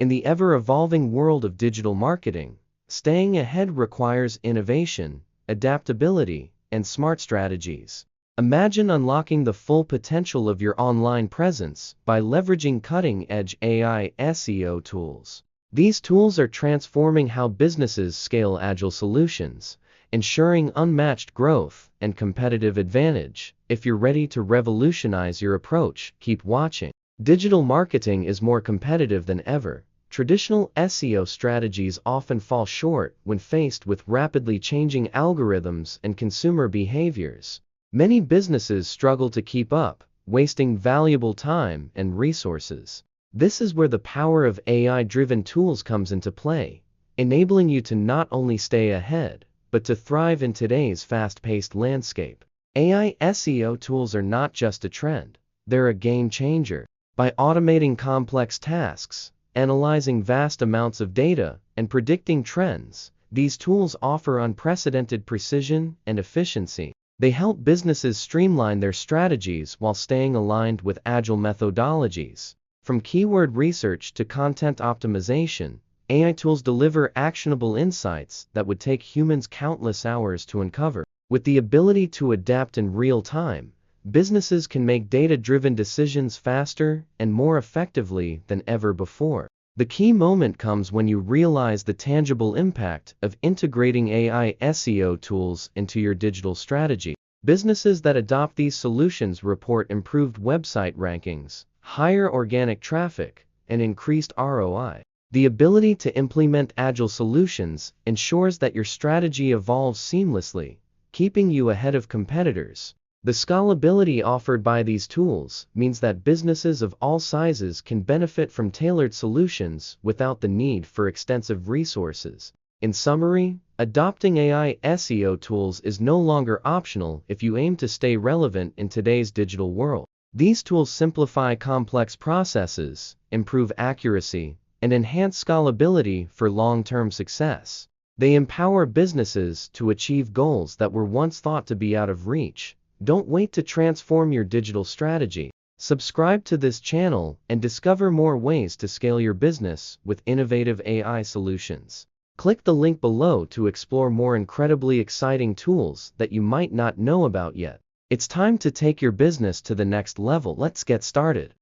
In the ever-evolving world of digital marketing, staying ahead requires innovation, adaptability, and smart strategies. Imagine unlocking the full potential of your online presence by leveraging cutting-edge AI SEO tools. These tools are transforming how businesses scale Agile solutions, ensuring unmatched growth and competitive advantage. If you're ready to revolutionize your approach, keep watching. Digital marketing is more competitive than ever. Traditional SEO strategies often fall short when faced with rapidly changing algorithms and consumer behaviors. Many businesses struggle to keep up, wasting valuable time and resources. This is where the power of AI-driven tools comes into play, enabling you to not only stay ahead, but to thrive in today's fast-paced landscape. AI SEO tools are not just a trend, they're a game changer. By automating complex tasks, analyzing vast amounts of data, and predicting trends, these tools offer unprecedented precision and efficiency. They help businesses streamline their strategies while staying aligned with agile methodologies. From keyword research to content optimization, AI tools deliver actionable insights that would take humans countless hours to uncover. With the ability to adapt in real time, businesses can make data-driven decisions faster and more effectively than ever before. The key moment comes when you realize the tangible impact of integrating AI SEO tools into your digital strategy. Businesses that adopt these solutions report improved website rankings, higher organic traffic, and increased ROI. The ability to implement agile solutions ensures that your strategy evolves seamlessly, keeping you ahead of competitors. The scalability offered by these tools means that businesses of all sizes can benefit from tailored solutions without the need for extensive resources. In summary, adopting AI SEO tools is no longer optional if you aim to stay relevant in today's digital world. These tools simplify complex processes, improve accuracy, and enhance scalability for long-term success. They empower businesses to achieve goals that were once thought to be out of reach. Don't wait to transform your digital strategy. Subscribe to this channel and discover more ways to scale your business with innovative AI solutions. Click the link below to explore more incredibly exciting tools that you might not know about yet. It's time to take your business to the next level. Let's get started.